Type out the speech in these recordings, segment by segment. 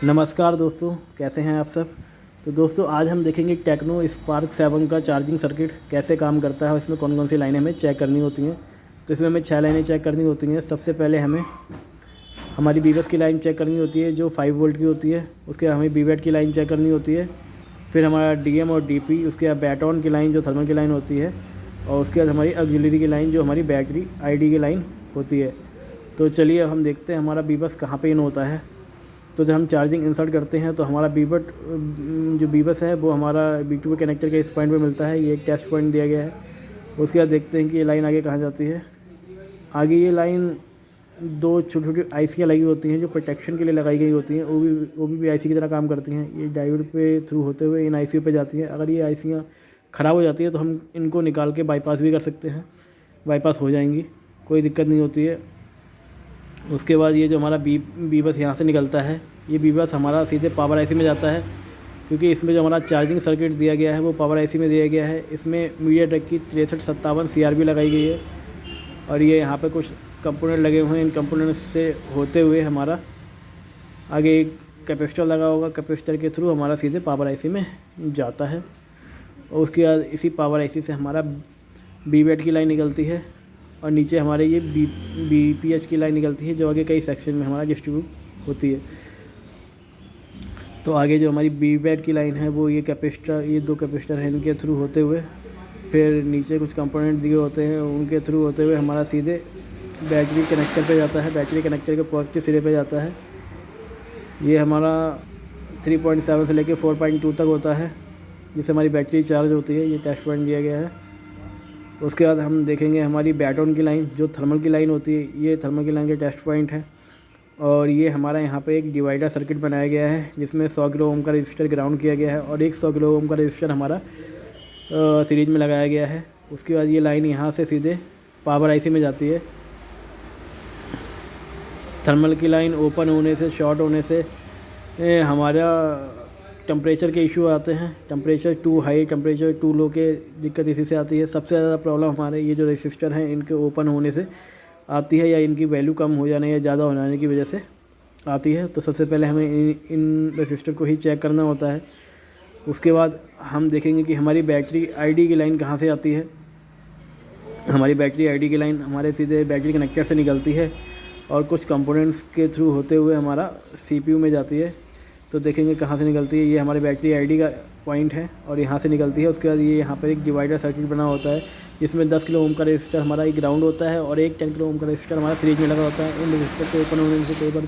नमस्कार दोस्तों, कैसे हैं आप सब। तो दोस्तों आज हम देखेंगे टेक्नो स्पार्क 7 का चार्जिंग सर्किट कैसे काम करता है और इसमें कौन कौन सी लाइनें हमें चेक करनी होती हैं। तो इसमें हमें 6 लाइनें चेक करनी होती हैं। सबसे पहले हमें हमारी बीबस की लाइन चेक करनी होती है जो 5 वोल्ट की होती है। उसके बाद हमें बीवेट की लाइन चेक करनी होती है। फिर हमारा डीएम और डीपी, उसके बाद बैटॉन की लाइन जो थर्मल की लाइन होती है, और उसके बाद हमारी ऑक्सिलरी की लाइन जो हमारी बैटरी आईडी की लाइन होती है। तो चलिए अब हम देखते हैं हमारा बीबस कहाँ पे इन होता है। तो जब हम चार्जिंग इंसर्ट करते हैं तो हमारा जो बीबस है वो हमारा B2B कनेक्टर के इस पॉइंट पे मिलता है। ये एक टेस्ट पॉइंट दिया गया है। उसके बाद देखते हैं कि ये लाइन आगे कहाँ जाती है। आगे ये लाइन 2 छोटी छोटी आईसियाँ लगी होती हैं जो प्रोटेक्शन के लिए लगाई गई होती हैं। वो भी आईसी की तरह काम करती हैं। ये डायोड पे थ्रू होते हुए इन आईसी पे जाती हैं। अगर ये आईसियाँ ख़राब हो जाती है तो हम इनको निकाल के बाईपास भी कर सकते हैं। बाईपास हो जाएंगी, कोई दिक्कत नहीं होती है। उसके बाद ये जो हमारा बीबस यहाँ से निकलता है, ये बीबस हमारा सीधे पावर आईसी में जाता है, क्योंकि इसमें जो हमारा चार्जिंग सर्किट दिया गया है वो पावर आईसी में दिया गया है। इसमें मीडियाटेक की 6357 CRB लगाई गई है और ये यहाँ पे कुछ कंपोनेंट लगे हुए हैं। इन कंपोनेंट से होते हुए हमारा आगे एक कैपेसिटर लगा होगा। कैपेसिटर के थ्रू हमारा सीधे पावर आईसी में जाता है। और उसके बाद इसी पावर आईसी से हमारा बीवेट की लाइन निकलती है और नीचे हमारे ये BPH की लाइन निकलती है जो आगे कई सेक्शन में हमारा डिस्ट्रीब्यूट होती है। तो आगे जो हमारी बीवेट की लाइन है वो ये 2 कैपेसिटर हैं, इनके थ्रू होते हुए फिर नीचे कुछ कंपोनेंट दिए होते हैं, उनके थ्रू होते हुए हमारा सीधे बैटरी कनेक्टर पे जाता है। बैटरी कनेक्टर के पॉजिटिव सिरे पे जाता है। ये हमारा 3.7 से लेकर 4.2 तक होता है, जिससे हमारी बैटरी चार्ज होती है। ये टेस्ट पॉइंट दिया गया है। उसके बाद हम देखेंगे हमारी बैटॉन की लाइन जो थर्मल की लाइन होती है। ये थर्मल की लाइन के टेस्ट पॉइंट है। और ये हमारा यहाँ पे एक डिवाइडर सर्किट बनाया गया है जिसमें 100 किलो ओम का रजिस्टर ग्राउंड किया गया है और एक 100 किलो ओम का रजिस्टर हमारा सीरीज में लगाया गया है। उसके बाद ये लाइन यहाँ से सीधे पावर आईसी में जाती है। थर्मल की लाइन ओपन होने से, शॉर्ट होने से हमारा टेम्परेचर के इशू आते हैं। Temperature too high, temperature too low के दिक्कत इसी से आती है। सबसे ज़्यादा प्रॉब्लम हमारे ये जो रेसिस्टर हैं इनके ओपन होने से आती है, या इनकी वैल्यू कम हो जाने या ज़्यादा हो जाने की वजह से आती है। तो सबसे पहले हमें इन रेसिस्टर को ही चेक करना होता है। उसके बाद हम देखेंगे कि हमारी बैटरी आईडी की लाइन कहाँ से आती है। हमारी बैटरी आईडी की लाइन हमारे सीधे बैटरी कनेक्टर से निकलती है और कुछ कंपोनेंट्स के थ्रू होते हुए हमारा CPU में जाती है। तो देखेंगे कहाँ से निकलती है। ये हमारे बैटरी आईडी का पॉइंट है और यहाँ से निकलती है। उसके बाद ये यहाँ पर एक डिवाइडर सर्किट बना होता है जिसमें 10 किलो ओम का रजिस्टर हमारा एक ग्राउंड होता है और एक 10 किलो ओम का रजिस्टर हमारा सीरीज में लगा होता है। इन रजिस्टर को ओपन होने से कई बार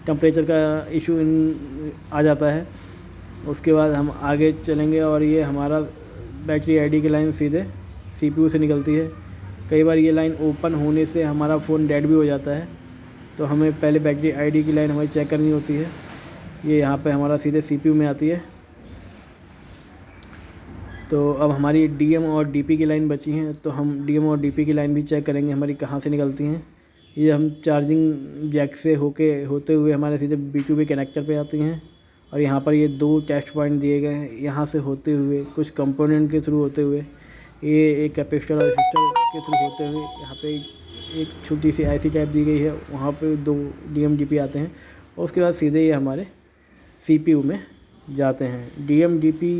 टेम्परेचर का इशू आ जाता है। उसके बाद हम आगे चलेंगे और ये हमारा बैटरी आईडी की लाइन सीधे CPU से निकलती है। कई बार ये लाइन ओपन होने से हमारा फ़ोन डेड भी हो जाता है, तो हमें पहले बैटरी आईडी की लाइन हमारी चेक करनी होती है। ये यहाँ पे हमारा सीधे CPU में आती है। तो अब हमारी DM और DP की लाइन बची हैं, तो हम DM और DP की लाइन भी चेक करेंगे हमारी कहाँ से निकलती हैं। ये हम चार्जिंग जैक से होते हुए हमारे सीधे B2B कनेक्टर पे आती हैं। और यहाँ पर ये 2 टेस्ट पॉइंट दिए गए हैं। यहाँ से होते हुए कुछ कंपोनेंट के थ्रू होते हुए ये एक कैपेसिटर और रेसिस्टर के थ्रू होते हुए यहाँ पे एक छोटी सी IC टाइप दी गई है, वहाँ पे 2 DM DP आते हैं। और उसके बाद सीधे ये हमारे CPU में जाते हैं। DM DP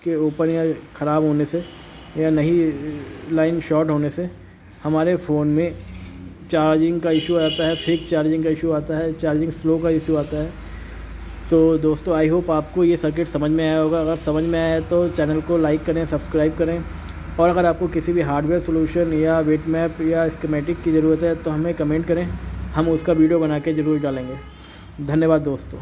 के ओपन या ख़राब होने से या नहीं लाइन शॉर्ट होने से हमारे फ़ोन में चार्जिंग का इशू आता है, फेक चार्जिंग का इशू आता है, चार्जिंग स्लो का इशू आता है। तो दोस्तों आई होप आपको ये सर्किट समझ में आया होगा। अगर समझ में आया है तो चैनल को लाइक करें, सब्सक्राइब करें। और अगर आपको किसी भी हार्डवेयर सोल्यूशन या वेट मैप या स्कीमेटिक की ज़रूरत है तो हमें कमेंट करें, हम उसका वीडियो बना के ज़रूर डालेंगे। धन्यवाद दोस्तों।